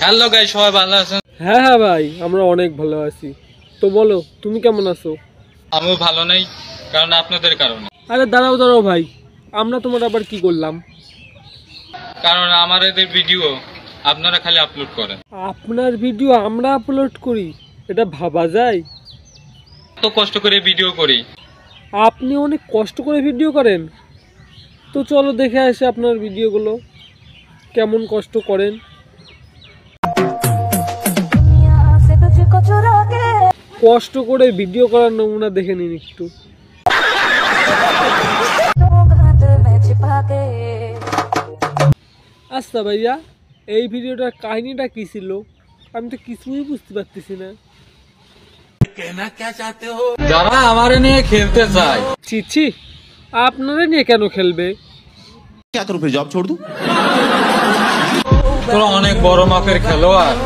Hello guys, সবাই ভালো আছেন? হ্যাঁ হ্যাঁ ভাই, আমরা অনেক ভালো আছি। তো বলো, তুমি কেমন আছো? আমিও ভালো নেই, কারণ আপনাদের কারণে। আরে দাঁড়াও দাঁড়াও ভাই, আমরা তোমার আবার কি করলাম? কারণ আমার এদের ভিডিও আপনারা খালি আপলোড করেন। আপনার ভিডিও আমরা আপলোড করি? এটা ভাবা যায়? এত কষ্ট করে ভিডিও করি। আপনি অনেক কষ্ট করে ভিডিও করেন? তো চলো দেখে আসি আপনার ভিডিওগুলো কেমন কষ্ট করেন। কষ্ট করে ভিডিও করার নমুনা দেখে নিন একটু। আচ্ছা ভাইয়া, এই ভিডিওটার কাহিনীটা কি ছিল? আমি তো কিছুই বুঝতে পারতেছি না। যারা আমারে নিয়ে খেলতে চায়, ছি, আপনারা নিয়ে কেন খেলবে? জব ছোড় দু। তোরা অনেক বড় মাপের খেলোয়াড়,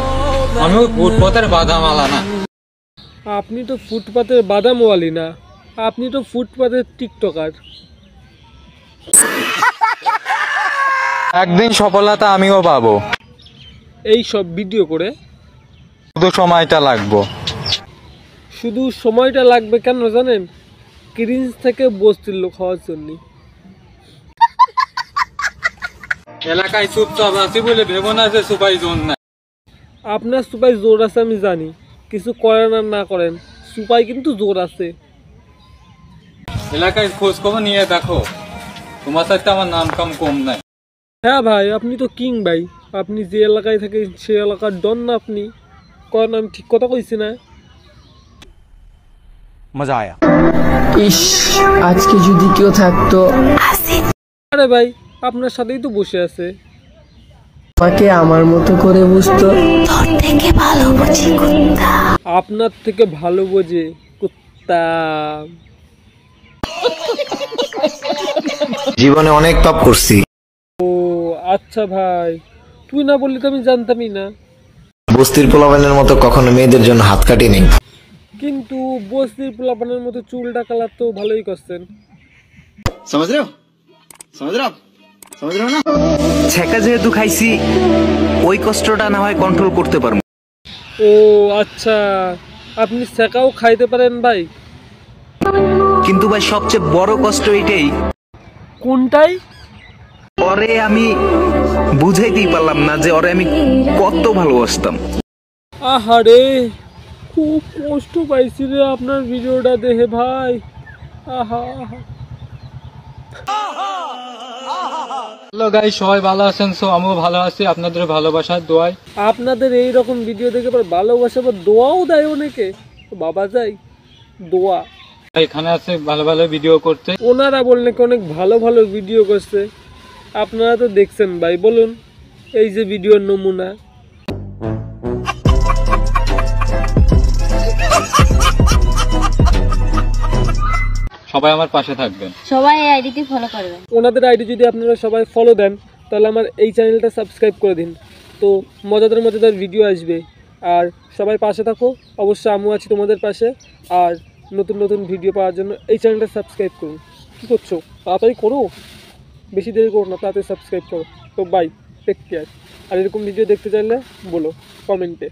আমিও ফুটপথের বাদামালা না। আপনি তো ফুটপাতের বাদামওয়ালি না, আপনি তো ফুটপাতের টিকটকার। একদিন সফলতা আমিও পাবো, এই সব ভিডিও করে শুধু সময়টা লাগবো। শুধু সময়টা লাগবে কেন জানেন? ক্রিঞ্জ থেকে বস্তির লোক হওয়ার জন্য। এলাকায় চুপচাপ আছি বলে ভেবো না যে সুপাই জোন না। আপনার সুপাই জোর আছে আমি জানি, কিছু করেন আর না করেন, সুপাই কিন্তু জোর আছে। এলাকায় খোঁজ খবর নিয়ে দেখো, তোমার সাথে আমার নাম কাম কম নাই। হ্যাঁ ভাই, আপনি তো কিং ভাই, আপনি যে এলাকায় থাকেন সে এলাকার ডন না আপনি? করেন, আমি ঠিক কথা কইছি না? মজা আয়া। ইস, আজকে যদি কেউ থাকতো আরে ভাই, আপনার সাথেই তো বসে আছে। আমাকে আমার মতো করে বুঝতো। আপনার থেকে ভালো বোঝে কুত্তা। জীবনে অনেক পাপ করছি। ও আচ্ছা ভাই, তুই না বললি তো আমি জানতামই না। বস্তির পোলাপানের মতো কখনো মেয়েদের জন্য হাত কাটি নেই। কিন্তু বস্তির পোলাপানের মতো চুলটা কালার তো ভালোই করছেন। ছেকা যেহেতু খাইছি, ওই কষ্টটা না হয় কন্ট্রোল করতে পারবো। ও আচ্ছা, আপনি সেকাও খাইতে পারেন ভাই? কিন্তু ভাই সবচেয়ে বড় কষ্ট এটাই, কোনটাই? ওরে আমি বুঝাইতেই পারলাম না যে ওরে আমি কত ভালোবাসতাম। আহারে, খুব কষ্ট পাইছি রে আপনার ভিডিওটা দেখে ভাই। আহা হ্যালো গাইস, সবাই ভালো আছেন? সো আমিও ভালো আছি, আপনাদের ভালোবাসার দোয়ায়। আপনাদের এই রকম ভিডিও দেখে আবার ভালোবাসা বা দোয়াও দেয় অনেকে, বাবা যায় দোয়া। এখানে আছে ভালো ভালো ভিডিও করতে। ওনারা বললেন অনেক ভালো ভালো ভিডিও করছে, আপনারা তো দেখছেন ভাই, বলুন এই যে ভিডিওর নমুনা। সবাই আমার পাশে থাকবেন, সবাই এই আইডিতে ফলো করবেন। ওনাদের আইডি যদি আপনারা সবাই ফলো দেন তাহলে আমার এই চ্যানেলটা সাবস্ক্রাইব করে দিন, তো মজাদার মজাদার ভিডিও আসবে। আর সবাই পাশে থাকো, অবশ্যই আমিও আছি তোমাদের পাশে। আর নতুন নতুন ভিডিও পাওয়ার জন্য এই চ্যানেলটা সাবস্ক্রাইব করুন। কী করছো? তাড়াতাড়ি করো, বেশি দেরি করো না, তাড়াতাড়ি সাবস্ক্রাইব করো। তো বাই, টেক কেয়ার। আর এরকম ভিডিও দেখতে চাইলে বলো কমেন্টে।